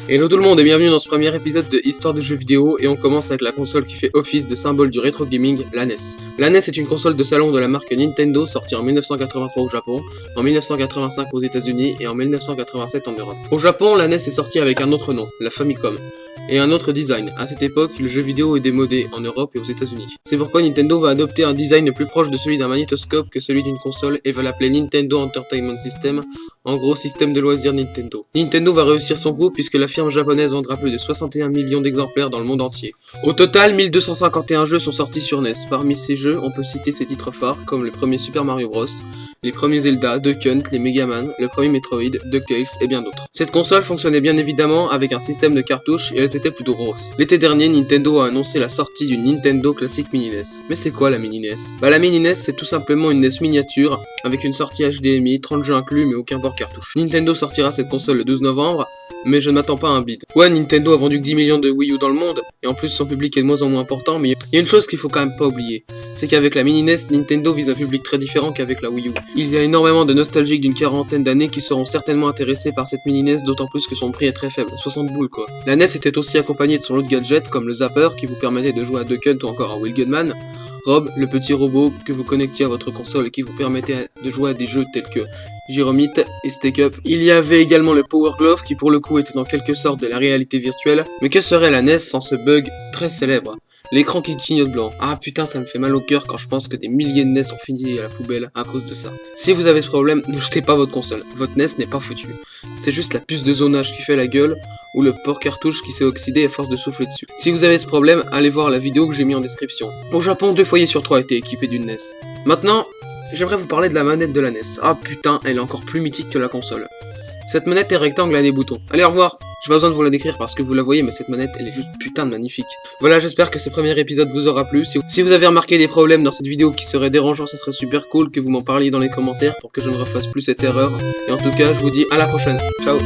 Hello tout le monde et bienvenue dans ce premier épisode de Histoire de jeux vidéo et on commence avec la console qui fait office de symbole du rétro gaming, la NES. La NES est une console de salon de la marque Nintendo sortie en 1983 au Japon, en 1985 aux États-Unis et en 1987 en Europe. Au Japon, la NES est sortie avec un autre nom, la Famicom, et un autre design. À cette époque, le jeu vidéo est démodé en Europe et aux États-Unis. C'est pourquoi Nintendo va adopter un design plus proche de celui d'un magnétoscope que celui d'une console et va l'appeler Nintendo Entertainment System, en gros système de loisirs Nintendo. Nintendo va réussir son coup puisque la firme japonaise vendra plus de 61 millions d'exemplaires dans le monde entier. Au total, 1251 jeux sont sortis sur NES. Parmi ces jeux, on peut citer ses titres phares comme le premier Super Mario Bros, les premiers Zelda, Duck Hunt, les Mega Man, le premier Metroid, DuckTales et bien d'autres. Cette console fonctionnait bien évidemment avec un système de cartouches et elles étaient plutôt grosses. L'été dernier, Nintendo a annoncé la sortie d'une Nintendo Classic Mini NES. Mais c'est quoi la Mini NES? La Mini NES c'est tout simplement une NES miniature avec une sortie HDMI, 30 jeux inclus mais aucun port cartouche. Nintendo sortira cette console le 12 novembre, mais je ne m'attends pas à un bid. Ouais, Nintendo a vendu que 10 millions de Wii U dans le monde, et en plus son public est de moins en moins important, mais il y a une chose qu'il faut quand même pas oublier, c'est qu'avec la Mini NES, Nintendo vise un public très différent qu'avec la Wii U. Il y a énormément de nostalgiques d'une quarantaine d'années qui seront certainement intéressés par cette Mini NES, d'autant plus que son prix est très faible, 60 boules quoi. La NES était aussi accompagnée de son lot de gadgets comme le Zapper qui vous permettait de jouer à Duck Hunt ou encore à Wheel Gunman, Rob, le petit robot que vous connectiez à votre console et qui vous permettait de jouer à des jeux tels que Gyromite et Stake Up. Il y avait également le Power Glove qui pour le coup était dans quelque sorte de la réalité virtuelle. Mais que serait la NES sans ce bug très célèbre? L'écran qui clignote blanc. Ah putain, ça me fait mal au cœur quand je pense que des milliers de NES ont fini à la poubelle à cause de ça. Si vous avez ce problème, ne jetez pas votre console. Votre NES n'est pas foutue. C'est juste la puce de zonage qui fait la gueule ou le port cartouche qui s'est oxydé à force de souffler dessus. Si vous avez ce problème, allez voir la vidéo que j'ai mis en description. Au Japon, 2 foyers sur 3 étaient équipés d'une NES. Maintenant, j'aimerais vous parler de la manette de la NES. Ah putain, elle est encore plus mythique que la console. Cette manette est rectangle à des boutons. Allez, au revoir. J'ai pas besoin de vous la décrire parce que vous la voyez, mais cette manette, elle est juste putain de magnifique. Voilà, j'espère que ce premier épisode vous aura plu. Si vous avez remarqué des problèmes dans cette vidéo qui seraient dérangeants, ça serait super cool que vous m'en parliez dans les commentaires pour que je ne refasse plus cette erreur. Et en tout cas, je vous dis à la prochaine. Ciao.